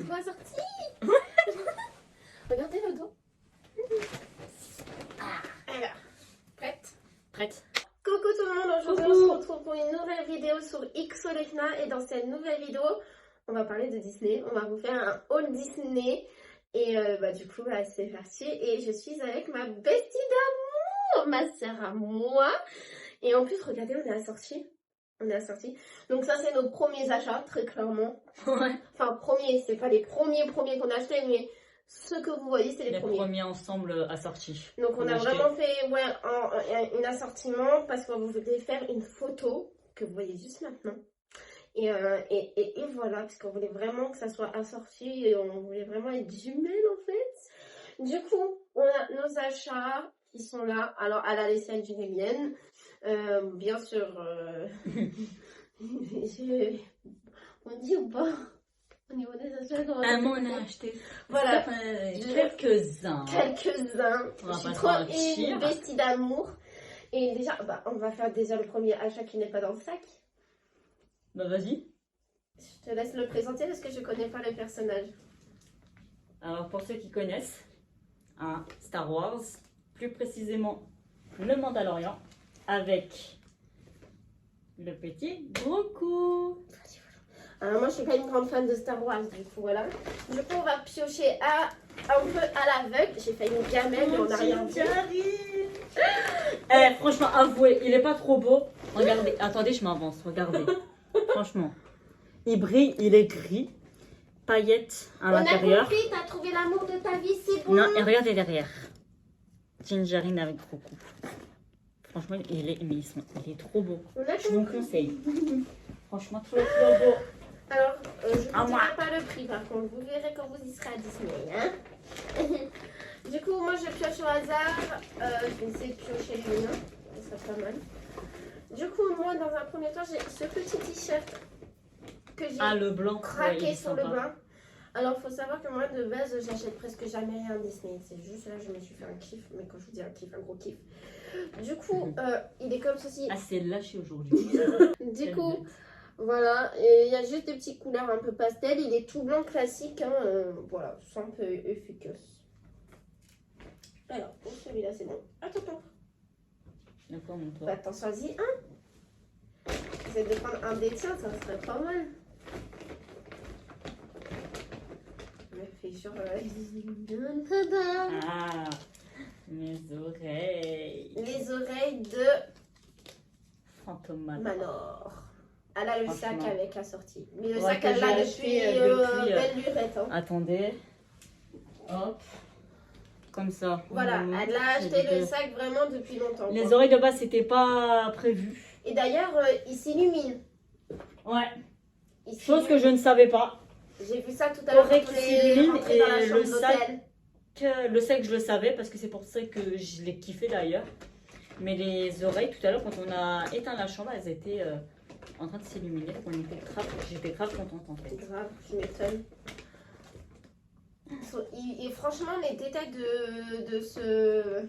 coup assorti. Regardez le dos. Alors, prête? Prête? Coucou tout le monde, aujourd'hui on se retrouve pour une nouvelle vidéo sur Xolekna et dans cette nouvelle vidéo, on va parler de Disney. On va vous faire un haul Disney et du coup c'est parti et je suis avec ma bestie d'amour, ma sœur à moi. Et en plus regardez, on est assortis. On est assortis. Donc ça c'est nos premiers achats très clairement. Ouais. Enfin premiers, c'est pas les premiers qu'on a achetés mais ce que vous voyez c'est les premiers. Les premiers ensemble assortis. Donc on a vraiment fait un assortiment parce qu'on voulait faire une photo que vous voyez juste maintenant. Et voilà, parce qu'on voulait vraiment que ça soit assorti et on voulait vraiment être jumelles en fait. Du coup, on a nos achats qui sont là. Alors à la laisselle du mienne, bien sûr, on dit ou pas au niveau des achats qu'on on a acheté. Voilà. Quelques-uns. Quelques-uns. On va Je suis pas trop mentir. une bestie d'amour. Et déjà, on va faire déjà le premier achat qui n'est pas dans le sac. Bah vas-y. Je te laisse le présenter parce que je connais pas le personnage. Alors pour ceux qui connaissent, Star Wars, plus précisément le Mandalorian, avec le petit Grogu. Alors moi je suis pas une grande fan de Star Wars du coup voilà. Du coup on va piocher un peu à l'aveugle. J'ai fait une gamelle mais on n'a rien vu. Franchement avouez, il est pas trop beau. Regardez, attendez je m'avance, regardez. Franchement, il brille, il est gris, paillettes à l'intérieur. On a compris, t'as trouvé l'amour de ta vie, c'est bon. Non, et regardez derrière. Gingerine avec Grogu. Franchement, il est trop beau. Je vous conseille. Franchement, trop beau. Alors, je ne vous dirai pas le prix par contre, vous verrez quand vous y serez à Disney. Hein. Du coup, moi je pioche au hasard. Je vais essayer de piocher le mien, ça serait pas mal. Du coup, moi dans un premier temps, j'ai ce petit t-shirt que j'ai le blanc, craqué sur le blanc. Alors, il faut savoir que moi de base, j'achète presque jamais rien Disney. C'est juste là, je me suis fait un kiff, mais quand je vous dis un kiff, un gros kiff. Du coup, il est comme ceci. Ah, c'est lâché aujourd'hui. Du coup. Voilà, et il y a juste des petites couleurs un peu pastel. Il est tout blanc classique, hein, voilà, simple et efficace. Alors, pour celui-là, c'est bon. Attends. D'accord, mon toi. T'en choisis un. J'essaie de prendre un des tiens, ça serait pas mal. Je me fais genre... Ah, mes oreilles. Les oreilles de Phantom Manor. Elle a le sac avec la sortie. Mais le Ouais, sac, que elle l'a j'ai depuis belle lurette. Hein. Attendez. Hop. Comme ça. Voilà, elle a acheté le sac vraiment depuis longtemps. Les oreilles de base, c'était pas prévu. Et d'ailleurs, il s'illumine. Ouais. Chose que je ne savais pas. J'ai vu ça tout à l'heure. Qui s'illumine et dans la chambre d'hôtel. Le sac, je le savais parce que c'est pour ça que je l'ai kiffé d'ailleurs. Mais les oreilles, tout à l'heure, quand on a éteint la chambre, elles étaient en train de s'illuminer. J'étais grave contente en fait. Grave, je m'étonne. Et franchement, les détails de ce...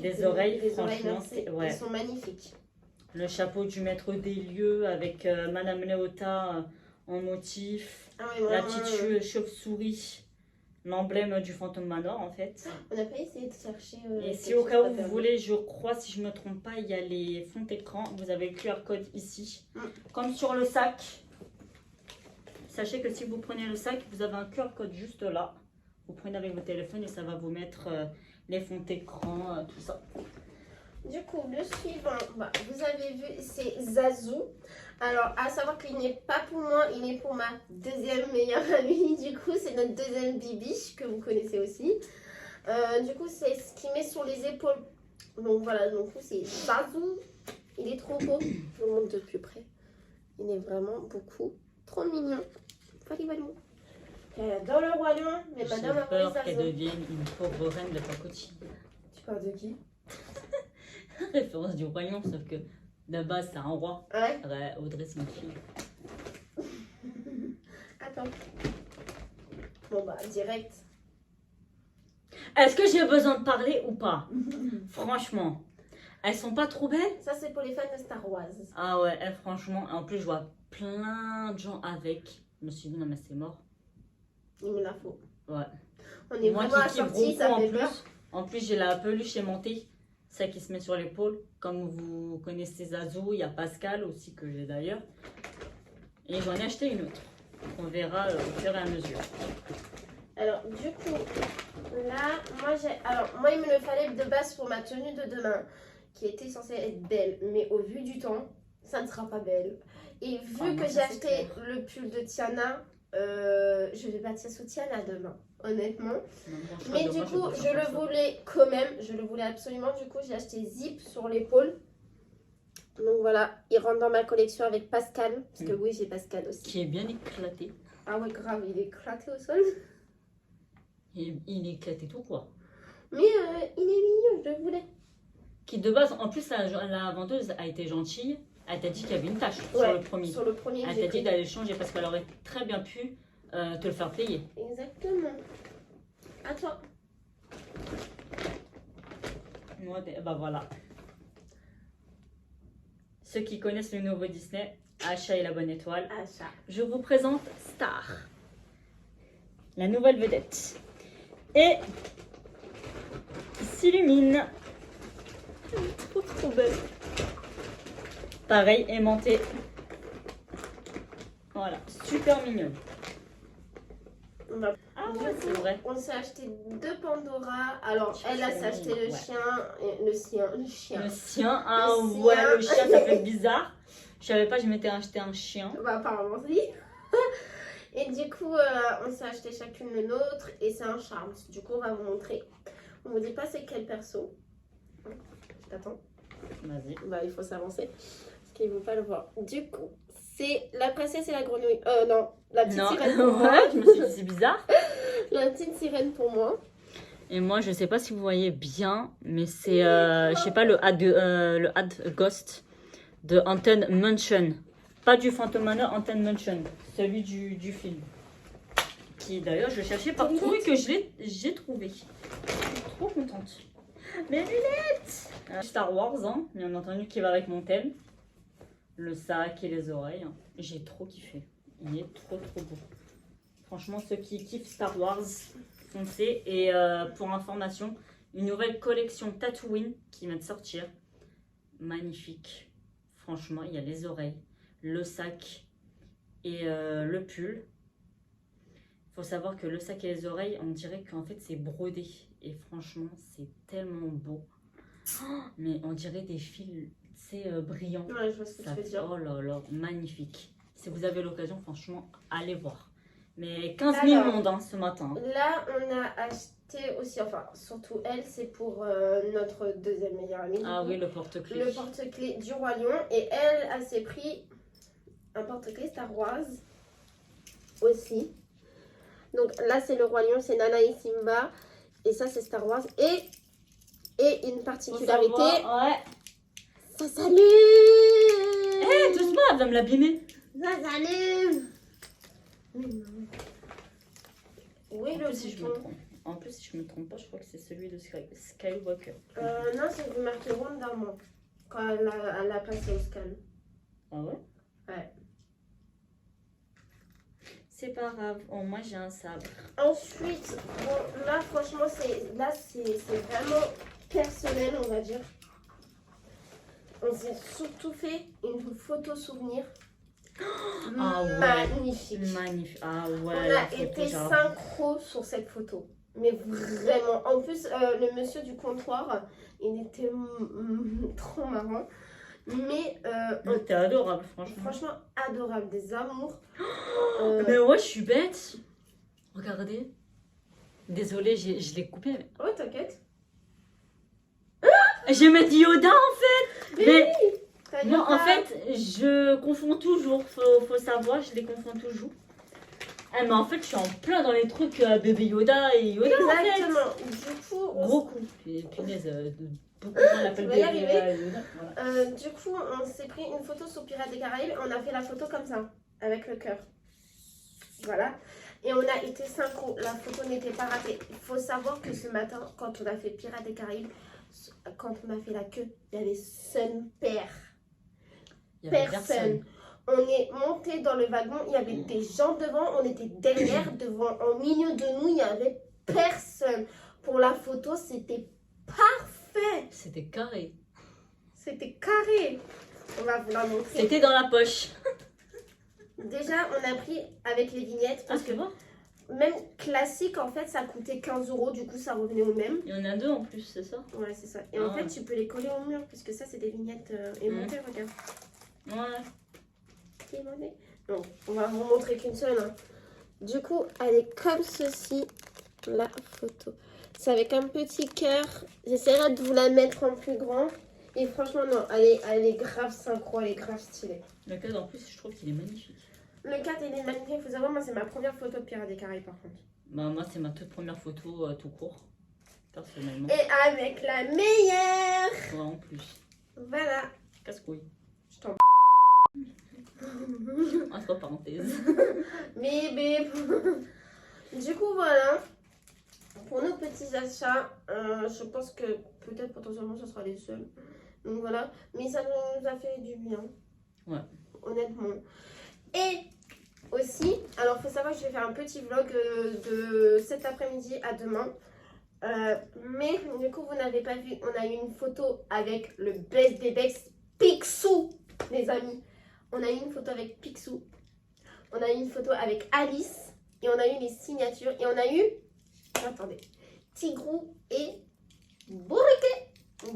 Les oreilles, franchement, ils sont magnifiques. Le chapeau du maître des lieux avec Madame Léota en motif. Ah ouais, la petite chauve-souris. L'emblème du Phantom Manor en fait. On n'a pas essayé de chercher. Et si au cas où vous voulez, je crois, si je ne me trompe pas, il y a les fonds d'écran. Vous avez le QR code ici. Comme sur le sac. Sachez que si vous prenez le sac, vous avez un QR code juste là. Vous prenez avec votre téléphone et ça va vous mettre les fonds d'écran, tout ça. Du coup, le suivant, vous avez vu, c'est Zazu. Alors, à savoir qu'il n'est pas pour moi, il est pour ma deuxième meilleure amie. Du coup, c'est notre deuxième bibiche que vous connaissez aussi. Du coup, c'est ce qu'il met sur les épaules. Donc voilà, donc c'est Zazu. Il est trop beau. Je vous montre de plus près. Il est vraiment beaucoup trop mignon. Valou. Dans le roi lion, mais madame a peur qu'elle devienne une pauvre reine de pacotille. Tu parles de qui? Référence du royaume, sauf que de base c'est un roi. Ouais. Audrey c'est une fille. Attends. Bon direct. Est-ce que j'ai besoin de parler ou pas? Franchement, elles sont pas trop belles? Ça c'est pour les fans de Star Wars. Ah ouais, franchement, en plus je vois plein de gens avec. Je me suis dit, non, mais c'est mort. Il me la faut. Ouais. On est Moi vraiment qui kiffe assortis, beaucoup ça en fait plus. peur. En plus, j'ai la peluche aimantée. Celle qui se met sur l'épaule. Comme vous connaissez Zazu, il y a Pascal aussi que j'ai d'ailleurs. Et j'en ai acheté une autre. On verra au fur et à mesure. Alors, du coup, là, moi, il me le fallait de base pour ma tenue de demain, qui était censée être belle. Mais au vu du temps, ça ne sera pas belle. Et vu Ah, que moi, j'ai ça, c'est acheté clair. le pull de Tiana, je vais bâtir sous Tiana demain, honnêtement. Non, bon, Mais pas du dommage, coup, vais pas je faire le ça. voulais quand même. Je le voulais absolument. Du coup, j'ai acheté Zip sur l'épaule. Donc voilà, il rentre dans ma collection avec Pascal. Parce que oui, j'ai Pascal aussi. Qui est bien éclaté. Ah ouais, grave, il est éclaté au sol. Il est éclaté tout quoi. Mais il est mignon, je le voulais. Qui de base, en plus, la vendeuse a été gentille. Elle t'a dit qu'il y avait une tache sur Ouais, le premier. sur le premier que Elle j'ai t'a dit pris. d'aller changer parce qu'elle aurait très bien pu te le faire payer. Exactement. À toi. Moi, bah voilà. Ceux qui connaissent le nouveau Disney, Asha et la bonne étoile, Achat. je vous présente Star, la nouvelle vedette. Et il s'illumine. Trop trop belle. Pareil, aimantée. Voilà, super mignonne. Ah Du ouais, coup, c'est vrai. on s'est acheté 2 Pandora. Alors, elle a C'est s'acheté mignon, le ouais. chien. Le sien. Le chien. Le sien, ah Le ouais, sien. le chien, ça fait bizarre. Je savais pas, je m'étais acheté un chien. Bah, apparemment, si. Et du coup, on s'est acheté chacune le nôtre. Et c'est un charme. Du coup, on va vous montrer. On vous dit pas c'est quel perso. Je t'attends. Vas-y. Bah, il faut s'avancer. Parce qu'ils ne vont pas le voir. Du coup, c'est la princesse et la grenouille. Non, la petite Non, sirène pour moi. ouais, je me suis dit, c'est bizarre. La petite sirène pour moi. Et moi, je sais pas si vous voyez bien, mais c'est, je sais pas, le Ad Ghost de Anton Munchen. Pas du Phantom Manor, Anton Munchen. Celui du film. Qui d'ailleurs, je cherchais partout et que j'ai trouvé. Je suis trop contente. Mes lunettes Star Wars, hein, bien entendu, qui va avec mon thème. Le sac et les oreilles. Hein. J'ai trop kiffé. Il est trop trop beau. Franchement, ceux qui kiffent Star Wars, foncez. Et pour information, une nouvelle collection Tatooine qui vient de sortir. Magnifique. Franchement, il y a les oreilles, le sac et le pull. Il faut savoir que le sac et les oreilles, on dirait qu'en fait c'est brodé. Et franchement, c'est tellement beau. Oh, mais on dirait des fils, c'est brillant. Ouais, je vois ce que tu veux dire. Oh là là, magnifique. Si vous avez l'occasion, franchement, allez voir. Mais 15 000 Alors, monde hein, ce matin. Là, on a acheté aussi, enfin, surtout elle, c'est pour notre deuxième meilleure amie. du Ah coup. oui, le porte-clés. Le porte-clés du Roi Lion. Et elle s'est pris un porte-clés Star Wars aussi. Donc là, c'est le Roi Lion, c'est Nana et Simba. Et ça, c'est Star Wars. Et une particularité, Ouais. ça s'allume. Eh, doucement, elle va me l'abîmer. Ça s'allume. Mais non. Où est En le plus, si je me bouton? trompe. En plus, si je me trompe pas, je crois que c'est celui de Skywalker. Non, c'est marqué Wonder Woman quand elle a passé au scan. Ah ouais? Ouais. C'est pas grave. Oh, moi, j'ai un sabre. Ensuite, bon, là, franchement, c'est vraiment personnel, on va dire. On s'est surtout fait une photo souvenir. Ah ouais. Magnifique. Magnifique. Ah ouais. On la a photo, été j'avoue. synchro sur cette photo. Mais vraiment. En plus, le monsieur du comptoir, il était trop marrant. Mais T'es adorable, franchement. franchement, adorable. Des amours. Mais ouais, je suis bête. Regardez. Désolée, je l'ai coupé. Mais... Oh, t'inquiète. J'ai mis Yoda en fait. Mais T'as non, Yoda. en fait, je confonds toujours. Faut savoir, je les confonds toujours. Ah, mais en fait, je suis en plein dans les trucs bébé Yoda et Yoda. Exactement. En Du fait. coup, Gros coup. Punaise, beaucoup de gens l'appellent Tu vas y bébé arriver. Yoda. Voilà. du coup, on s'est pris une photo sur Pirates des Caraïbes. On a fait la photo comme ça, avec le cœur. Voilà. Et on a été synchro. La photo n'était pas ratée. Il faut savoir que ce matin, quand on a fait Pirates des Caraïbes, quand on a fait la queue, il y avait son père. Il y avait Personne. On est monté dans le wagon, il y avait des gens devant, on était derrière, devant, au milieu de nous, il n'y avait personne. Pour la photo, c'était parfait. C'était carré. C'était carré. On va vous la montrer. C'était dans la poche. Déjà, on a pris avec les vignettes parce que bon. même classique, en fait, ça coûtait 15 €. Du coup, ça revenait au même. Il y en a 2 en plus, c'est ça? Ouais, c'est ça. Et en fait, tu peux les coller au mur puisque ça, c'est des vignettes aimantées, regarde. Ouais. Donc, on va vous montrer qu'une seule. Hein. Du coup, elle est comme ceci, la photo. C'est avec un petit cœur. J'essaierai de vous la mettre en plus grand. Et franchement, non, elle est grave synchro, elle est grave stylée. Le cadre, en plus, je trouve qu'il est magnifique. Le 4, il est magnifique. Faut savoir, moi, c'est ma première photo de Pirates des Caraïbes, par contre. Bah, moi, c'est ma toute première photo tout court. Personnellement. Et avec la meilleure. Ouais, en plus. Voilà. Casse-couille. Je t'en Entre parenthèses. Bébé. Du coup, voilà. Pour nos petits achats, je pense que peut-être potentiellement ce sera les seuls. Donc voilà. Mais ça nous a fait du bien. Ouais. Honnêtement. Et aussi, alors faut savoir que je vais faire un petit vlog de cet après-midi à demain. Mais du coup, vous n'avez pas vu, on a eu une photo avec le best des best, Picsou, les amis. On a eu une photo avec Picsou. On a eu une photo avec Alice. Et on a eu les signatures. Et on a eu, attendez, Tigrou et Bourriquet.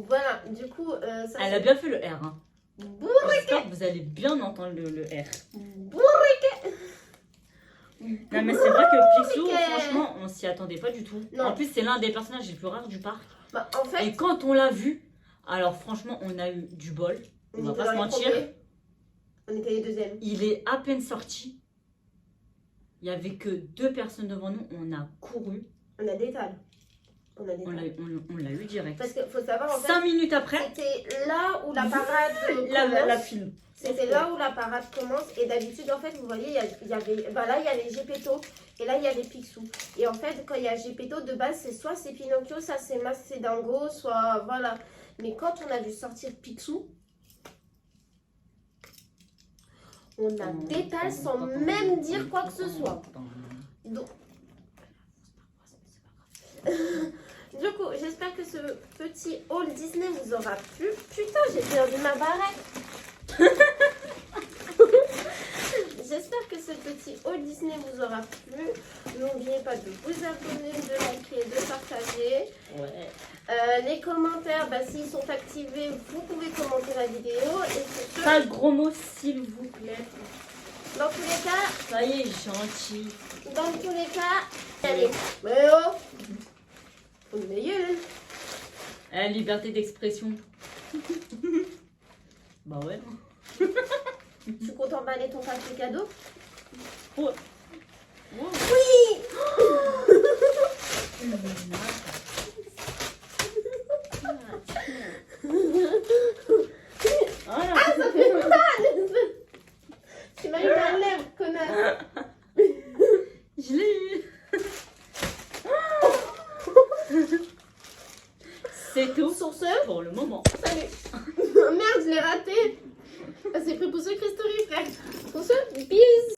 Voilà, du coup, ça Elle a bien fait le R. Hein. Bourriquet. J'espère que vous allez bien entendre le R. Bourriquet. Non, mais c'est vrai que Picsou, Bourriquet. franchement, on s'y attendait pas du tout. Non. En plus, c'est l'un des personnages les plus rares du parc. Bah, en fait, Et quand on l'a vu, alors franchement, on a eu du bol. On va était pas dans se les mentir. premiers. On était les deuxièmes. Il est à peine sorti. Il y avait que 2 personnes devant nous. On a couru. On a des tables. On a des On tables. l'a eu direct. Parce qu'il faut savoir, en fait, 5 minutes après, c'était là où la parade la commence. file. C'était là où la parade commence. Et d'habitude, en fait, vous voyez, il y avait... Bah là, il y avait Gepetto. Et là, il y avait Picsou. Et en fait, quand il y a Gepetto, de base, c'est soit c'est Pinocchio, soit c'est Massédango, soit... Voilà. Mais quand on a vu sortir Picsou, on a détalé sans même dire quoi que ce soit. Donc... Du coup, j'espère que ce petit haul Disney vous aura plu. Putain, j'ai perdu ma barrette. J'espère que ce petit haul Disney vous aura plu. N'oubliez pas de vous abonner, de liker, de partager. Ouais. Les commentaires, bah, s'ils sont activés, vous pouvez commenter la vidéo. Et sur ce, Pas de gros mots, s'il vous plaît. dans tous les cas, Soyez gentil. dans tous les cas, allez. Mais oh, faut me gueule. Liberté d'expression. Bah ouais. Tu comptes emballer ton papier cadeau? Ouais. Oui. Voilà. Ah, ça fait mal. Tu m'as eu ma lèvre, connard. Je l'ai eu. C'est tout Sur ce, pour le moment. salut. Merde, je l'ai raté. C'est pris pour ce Christophe, frère. Sur ce, bisous.